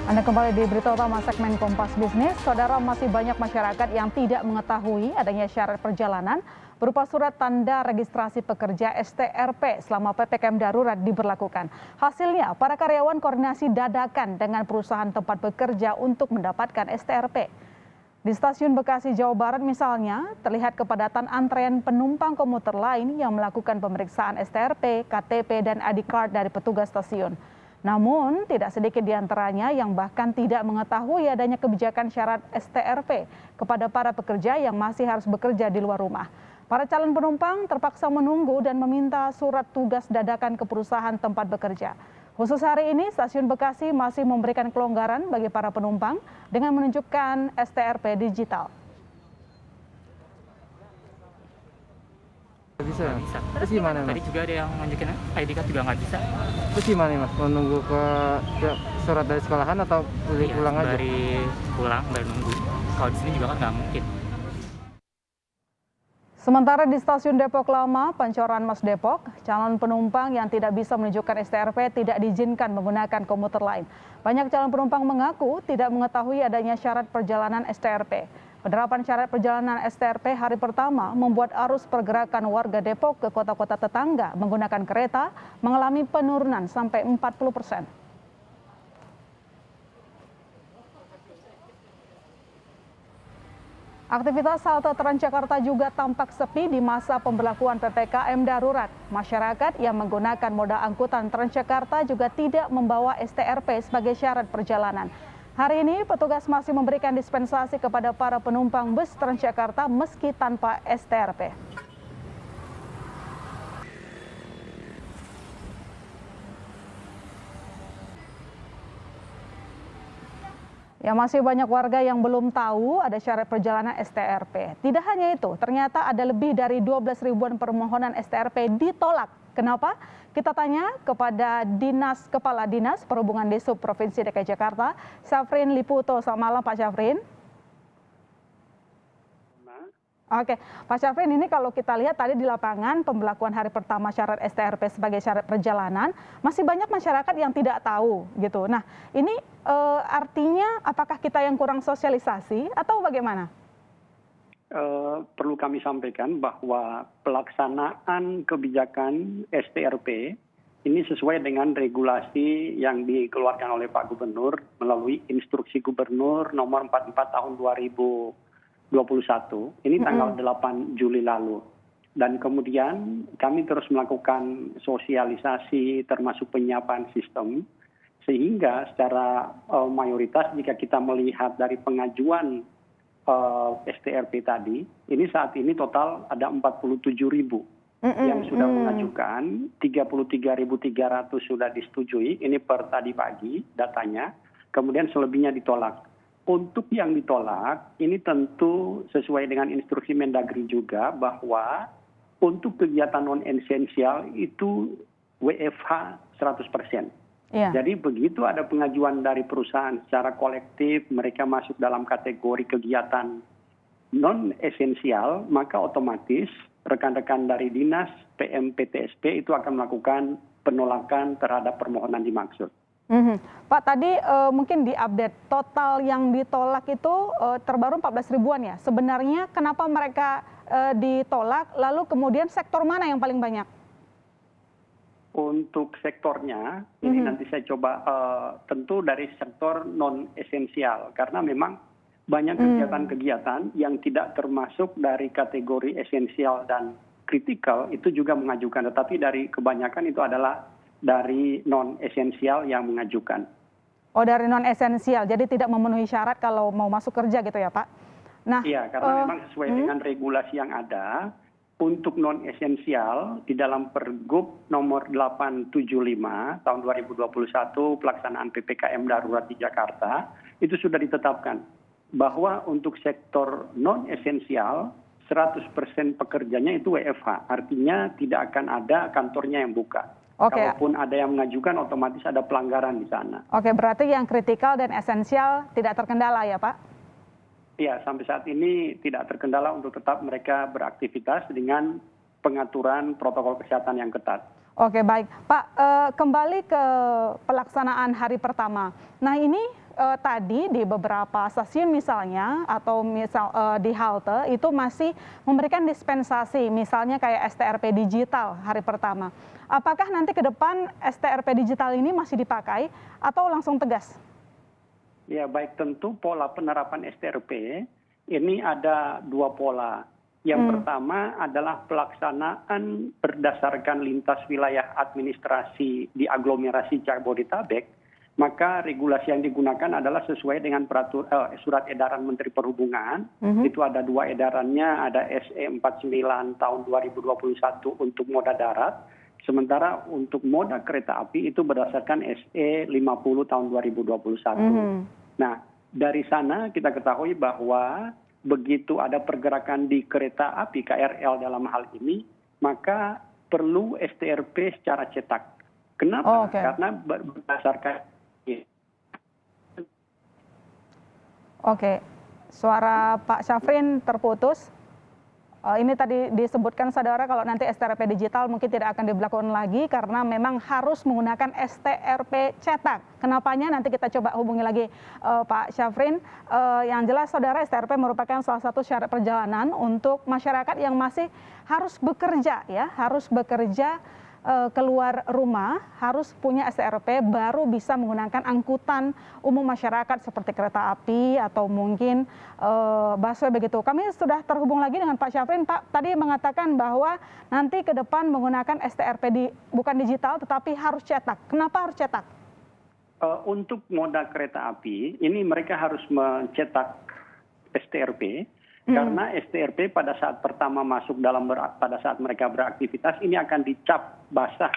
Anda kembali di berita utama segmen Kompas Bisnis. Saudara, masih banyak masyarakat yang tidak mengetahui adanya syarat perjalanan berupa surat tanda registrasi pekerja STRP selama PPKM darurat diberlakukan. Hasilnya, para karyawan koordinasi dadakan dengan perusahaan tempat bekerja untuk mendapatkan STRP. Di stasiun Bekasi, Jawa Barat misalnya, terlihat kepadatan antrean penumpang komuter lain yang melakukan pemeriksaan STRP, KTP, dan ID card dari petugas stasiun. Namun, tidak sedikit di antaranya yang bahkan tidak mengetahui adanya kebijakan syarat STRP kepada para pekerja yang masih harus bekerja di luar rumah. Para calon penumpang terpaksa menunggu dan meminta surat tugas dadakan ke perusahaan tempat bekerja. Khusus hari ini, stasiun Bekasi masih memberikan kelonggaran bagi para penumpang dengan menunjukkan STRP digital. Bisa. Nggak bisa. Terus gimana, Mas? Tadi juga ada yang nunjukin ID card juga nggak bisa. Terus gimana nih, Mas? Menunggu ke surat dari sekolahan atau Iya, pulang aja? pulang baru nunggu. Kalau di sini juga kan nggak mungkin. Sementara di stasiun Depok Lama, Pancoran Mas Depok, calon penumpang yang tidak bisa menunjukkan STRP tidak diizinkan menggunakan komuter lain. Banyak calon penumpang mengaku tidak mengetahui adanya syarat perjalanan STRP. Penerapan syarat perjalanan STRP hari pertama membuat arus pergerakan warga Depok ke kota-kota tetangga menggunakan kereta mengalami penurunan sampai 40%. Aktivitas halte Transjakarta juga tampak sepi di masa pemberlakuan PPKM darurat. Masyarakat yang menggunakan moda angkutan Transjakarta juga tidak membawa STRP sebagai syarat perjalanan. Hari ini petugas masih memberikan dispensasi kepada para penumpang bus Transjakarta meski tanpa STRP. Ya, masih banyak warga yang belum tahu ada syarat perjalanan STRP. Tidak hanya itu, ternyata ada lebih dari 12 ribuan permohonan STRP ditolak. Kenapa? Kita tanya kepada Kepala Dinas Perhubungan Disub Provinsi DKI Jakarta, Syafrin Liputo. Selamat malam, Pak Syafrin. Oke, Pak Syafrin, ini kalau kita lihat tadi di lapangan pemberlakuan hari pertama syarat STRP sebagai syarat perjalanan, masih banyak masyarakat yang tidak tahu gitu. Nah, ini artinya apakah kita yang kurang sosialisasi atau bagaimana? Perlu kami sampaikan bahwa pelaksanaan kebijakan STRP ini sesuai dengan regulasi yang dikeluarkan oleh Pak Gubernur melalui Instruksi Gubernur nomor 44 tahun 2021, ini tanggal 8 Juli lalu. Dan kemudian kami terus melakukan sosialisasi termasuk penyiapan sistem, sehingga secara mayoritas jika kita melihat dari pengajuan STRP tadi, ini saat ini total ada 47.000 yang sudah mengajukan, 33.300 sudah disetujui, ini per tadi pagi datanya, kemudian selebihnya ditolak. Untuk yang ditolak, ini tentu sesuai dengan instruksi Mendagri juga bahwa untuk kegiatan non-esensial itu WFH 100%. Yeah. Jadi begitu ada pengajuan dari perusahaan secara kolektif, mereka masuk dalam kategori kegiatan non-esensial, maka otomatis rekan-rekan dari Dinas PMPTSP itu akan melakukan penolakan terhadap permohonan dimaksud. Pak, tadi mungkin diupdate total yang ditolak itu terbaru 14 ribuan ya. Sebenarnya kenapa mereka ditolak, lalu kemudian sektor mana yang paling banyak? Untuk sektornya, ini nanti saya coba tentu dari sektor non-esensial. Karena memang banyak kegiatan-kegiatan yang tidak termasuk dari kategori esensial dan kritikal itu juga mengajukan. Tetapi dari kebanyakan itu adalah dari non-esensial yang mengajukan. Oh, dari non-esensial, jadi tidak memenuhi syarat kalau mau masuk kerja gitu ya, Pak? Nah, iya, karena memang sesuai dengan regulasi yang ada, untuk non-esensial di dalam Pergub nomor 875 tahun 2021 pelaksanaan PPKM darurat di Jakarta, itu sudah ditetapkan bahwa untuk sektor non-esensial 100% pekerjanya itu WFH, artinya tidak akan ada kantornya yang buka. Kalaupun ada yang mengajukan, otomatis ada pelanggaran di sana. Oke, berarti yang kritikal dan esensial tidak terkendala ya, Pak? Ya, sampai saat ini tidak terkendala untuk tetap mereka beraktivitas dengan pengaturan protokol kesehatan yang ketat. Oke, baik. Pak, kembali ke pelaksanaan hari pertama. Nah, ini tadi di beberapa stasiun misalnya atau di halte itu masih memberikan dispensasi, misalnya kayak STRP digital hari pertama. Apakah nanti ke depan STRP digital ini masih dipakai atau langsung tegas? Ya, baik, tentu pola penerapan STRP ini ada dua pola. Yang pertama adalah pelaksanaan berdasarkan lintas wilayah administrasi di aglomerasi Jabodetabek, maka regulasi yang digunakan adalah sesuai dengan surat edaran Menteri Perhubungan. Itu ada dua edarannya, ada SE 49 tahun 2021 untuk moda darat, sementara untuk moda kereta api itu berdasarkan SE 50 tahun 2021. Nah, dari sana kita ketahui bahwa begitu ada pergerakan di kereta api KRL dalam hal ini, maka perlu STRP secara cetak. Kenapa? Karena berdasarkan... Oke, suara Pak Syafrin terputus. Ini tadi disebutkan saudara kalau nanti STRP digital mungkin tidak akan diberlakukan lagi karena memang harus menggunakan STRP cetak. Kenapanya nanti kita coba hubungi lagi Pak Syafrin. Yang jelas saudara, STRP merupakan salah satu syarat perjalanan untuk masyarakat yang masih harus bekerja ya, harus bekerja keluar rumah, harus punya STRP baru bisa menggunakan angkutan umum masyarakat seperti kereta api atau mungkin busway begitu. Kami sudah terhubung lagi dengan Pak Syafrin. Pak tadi mengatakan bahwa nanti ke depan menggunakan STRP bukan digital tetapi harus cetak. Kenapa harus cetak? Untuk moda kereta api ini mereka harus mencetak STRP. Karena STRP pada saat pertama masuk pada saat mereka beraktivitas ini akan dicap basah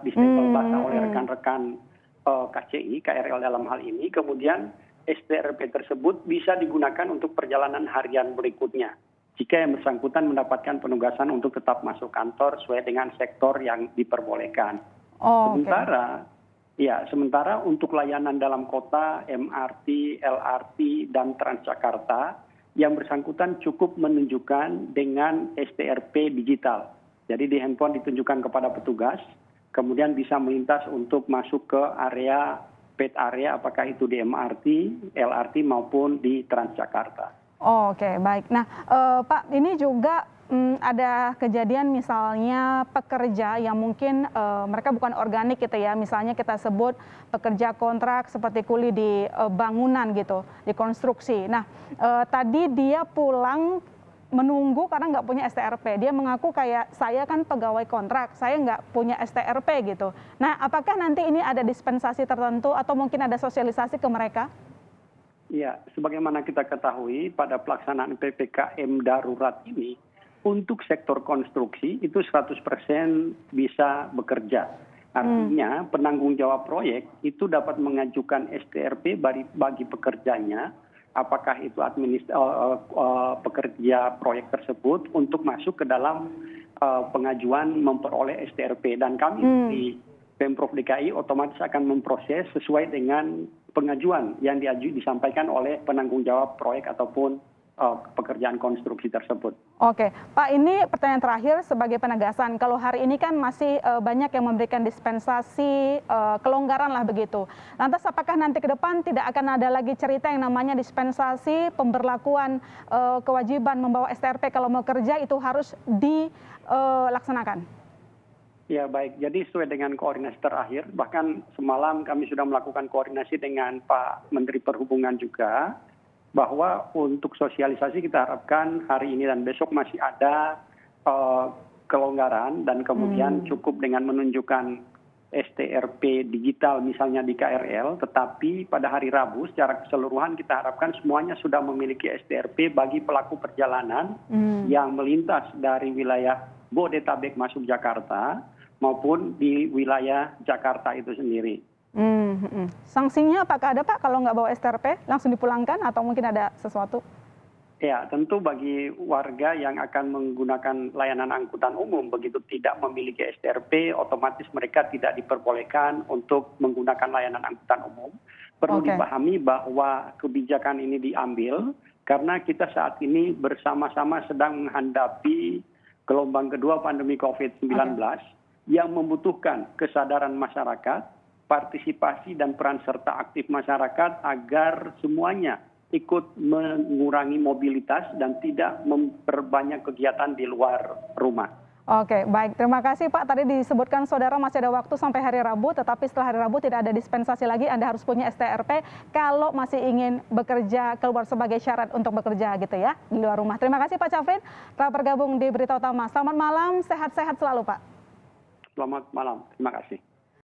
distempel basah oleh rekan-rekan KCI, KRL dalam hal ini. Kemudian STRP tersebut bisa digunakan untuk perjalanan harian berikutnya. Jika yang bersangkutan mendapatkan penugasan untuk tetap masuk kantor sesuai dengan sektor yang diperbolehkan. Sementara untuk layanan dalam kota, MRT, LRT, dan Transjakarta, yang bersangkutan cukup menunjukkan dengan STRP digital. Jadi di handphone ditunjukkan kepada petugas, kemudian bisa melintas untuk masuk ke area, paid area, apakah itu di MRT, LRT maupun di Transjakarta. Oke, baik. Nah, Pak, ini juga ada kejadian misalnya pekerja yang mungkin mereka bukan organik gitu ya, misalnya kita sebut pekerja kontrak seperti kuli di bangunan gitu, di konstruksi. Nah, tadi dia pulang menunggu karena nggak punya STRP. Dia mengaku kayak saya kan pegawai kontrak, saya nggak punya STRP gitu. Nah, apakah nanti ini ada dispensasi tertentu atau mungkin ada sosialisasi ke mereka? Ya, sebagaimana kita ketahui pada pelaksanaan PPKM darurat ini, untuk sektor konstruksi itu 100% bisa bekerja. Artinya penanggung jawab proyek itu dapat mengajukan STRP bagi pekerjanya, apakah itu pekerja proyek tersebut untuk masuk ke dalam pengajuan memperoleh STRP. Dan kami di Pemprov DKI otomatis akan memproses sesuai dengan pengajuan yang disampaikan oleh penanggung jawab proyek ataupun pekerjaan konstruksi tersebut. Oke, Pak, ini pertanyaan terakhir sebagai penegasan. Kalau hari ini kan masih banyak yang memberikan dispensasi, kelonggaran lah begitu. Lantas apakah nanti ke depan tidak akan ada lagi cerita yang namanya dispensasi, pemberlakuan kewajiban membawa STRP kalau mau kerja itu harus dilaksanakan? Ya baik, jadi sesuai dengan koordinasi terakhir, bahkan semalam kami sudah melakukan koordinasi dengan Pak Menteri Perhubungan juga, bahwa untuk sosialisasi kita harapkan hari ini dan besok masih ada kelonggaran dan kemudian cukup dengan menunjukkan STRP digital misalnya di KRL, tetapi pada hari Rabu secara keseluruhan kita harapkan semuanya sudah memiliki STRP bagi pelaku perjalanan yang melintas dari wilayah Bodetabek masuk Jakarta maupun di wilayah Jakarta itu sendiri. Sanksinya apakah ada Pak kalau nggak bawa STRP langsung dipulangkan atau mungkin ada sesuatu? Ya, tentu bagi warga yang akan menggunakan layanan angkutan umum begitu tidak memiliki STRP, otomatis mereka tidak diperbolehkan untuk menggunakan layanan angkutan umum. Perlu dipahami bahwa kebijakan ini diambil karena kita saat ini bersama-sama sedang menghadapi gelombang kedua pandemi COVID-19 yang membutuhkan kesadaran masyarakat partisipasi dan peran serta aktif masyarakat agar semuanya ikut mengurangi mobilitas dan tidak memperbanyak kegiatan di luar rumah. Oke, baik. Terima kasih Pak. Tadi disebutkan saudara masih ada waktu sampai hari Rabu, tetapi setelah hari Rabu tidak ada dispensasi lagi. Anda harus punya STRP kalau masih ingin bekerja keluar sebagai syarat untuk bekerja gitu ya, di luar rumah. Terima kasih Pak Cafrin telah bergabung di Berita Utama. Selamat malam, sehat-sehat selalu Pak. Selamat malam, terima kasih.